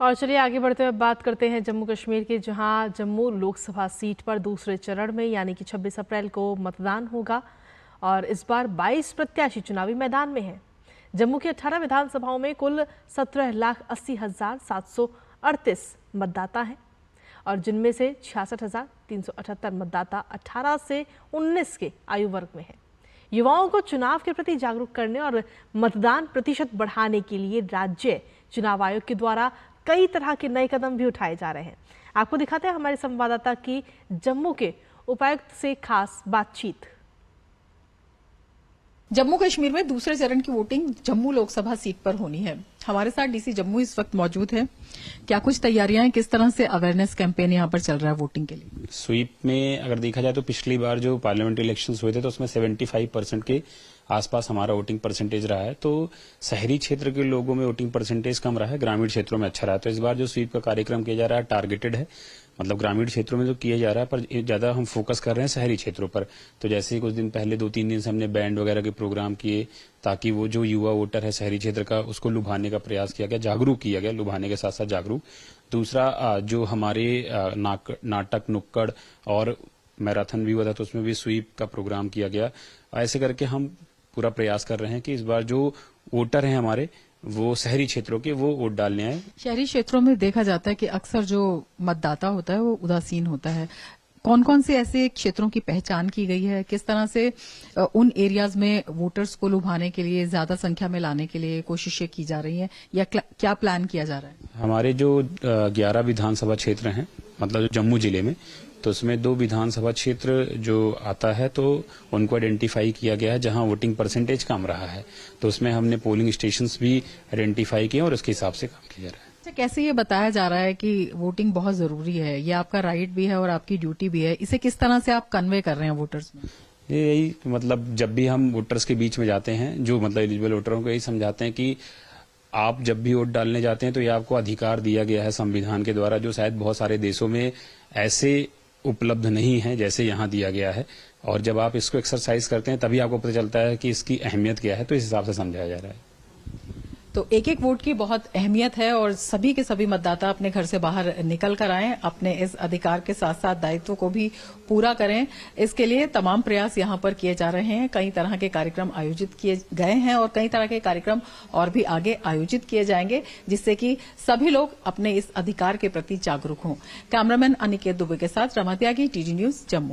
और चलिए आगे बढ़ते हुए बात करते हैं जम्मू कश्मीर की, जहां जम्मू लोकसभा सीट पर दूसरे चरण में यानी कि 26 अप्रैल को मतदान होगा और इस बार 22 प्रत्याशी चुनावी मैदान में हैं। जम्मू की 18 विधानसभाओं में कुल 17,80,738 मतदाता हैं और जिनमें से 66,378 मतदाता 18 से 19 के आयु वर्ग में हैं। युवाओं को चुनाव के प्रति जागरूक करने और मतदान प्रतिशत बढ़ाने के लिए राज्य चुनाव आयोग के द्वारा कई तरह के नए कदम भी उठाए जा रहे हैं। आपको दिखाते हैं हमारे संवाददाता की जम्मू के उपायुक्त से खास बातचीत। जम्मू कश्मीर में दूसरे चरण की वोटिंग जम्मू लोकसभा सीट पर होनी है। हमारे साथ डीसी जम्मू इस वक्त मौजूद है। क्या कुछ तैयारियां हैं, किस तरह से अवेयरनेस कैंपेन यहां पर चल रहा है वोटिंग के लिए? स्वीप में अगर देखा जाए तो पिछली बार जो पार्लियामेंट्री इलेक्शंस हुए थे तो उसमें 75% के आसपास हमारा वोटिंग परसेंटेज रहा है। तो शहरी क्षेत्र के लोगों में वोटिंग परसेंटेज कम रहा है, ग्रामीण क्षेत्रों में अच्छा रहा है। तो इस बार जो स्वीप का कार्यक्रम किया जा रहा है टारगेटेड है, मतलब ग्रामीण क्षेत्रों में जो किया जा रहा है, पर ज्यादा हम फोकस कर रहे हैं शहरी क्षेत्रों पर। तो जैसे ही कुछ दिन पहले 2-3 दिन से हमने बैंड वगैरह के प्रोग्राम किए ताकि वो जो युवा वोटर है शहरी क्षेत्र का उसको लुभाने का प्रयास किया गया, जागरूक किया गया, लुभाने के साथ साथ जागरूक। दूसरा जो हमारे नाटक नुक्कड़ और मैराथन भी हुआ था तो उसमें भी स्वीप का प्रोग्राम किया गया। ऐसे करके हम पूरा प्रयास कर रहे हैं कि इस बार जो वोटर हैं हमारे वो शहरी क्षेत्रों के वो वोट डालने आए। शहरी क्षेत्रों में देखा जाता है कि अक्सर जो मतदाता होता है वो उदासीन होता है। कौन कौन से ऐसे क्षेत्रों की पहचान की गई है? किस तरह से उन एरियाज में वोटर्स को लुभाने के लिए, ज्यादा संख्या में लाने के लिए कोशिशें की जा रही हैं या क्या प्लान किया जा रहा है? हमारे जो 11 विधानसभा क्षेत्र हैं, मतलब जो जम्मू जिले में, तो उसमें 2 विधानसभा क्षेत्र जो आता है तो उनको आइडेंटिफाई किया गया है जहां वोटिंग परसेंटेज कम रहा है। तो उसमें हमने पोलिंग स्टेशंस भी आइडेंटिफाई किए और उसके हिसाब से काम किया जा रहा है। अच्छा, कैसे ये बताया जा रहा है कि वोटिंग बहुत जरूरी है, ये आपका राइट भी है और आपकी ड्यूटी भी है, इसे किस तरह से आप कन्वे कर रहे हैं वोटर्स में? यही मतलब जब भी हम वोटर्स के बीच में जाते हैं, जो मतलब एलिजिबल वोटरों को यही समझाते हैं कि आप जब भी वोट डालने जाते हैं तो ये आपको अधिकार दिया गया है संविधान के द्वारा, जो शायद बहुत सारे देशों में ऐसे उपलब्ध नहीं है जैसे यहाँ दिया गया है। और जब आप इसको एक्सरसाइज करते हैं तभी आपको पता चलता है कि इसकी अहमियत क्या है, तो इस हिसाब से समझाया जा रहा है। तो एक एक वोट की बहुत अहमियत है और सभी के सभी मतदाता अपने घर से बाहर निकल कर आएं, अपने इस अधिकार के साथ साथ दायित्व को भी पूरा करें। इसके लिए तमाम प्रयास यहां पर किए जा रहे हैं। कई तरह के कार्यक्रम आयोजित किए गए हैं और कई तरह के कार्यक्रम और भी आगे आयोजित किए जाएंगे, जिससे कि सभी लोग अपने इस अधिकार के प्रति जागरूक हों। कैमरामैन अनिकेत दुबे के साथ रमा त्यागी, टीजी न्यूज जम्मू।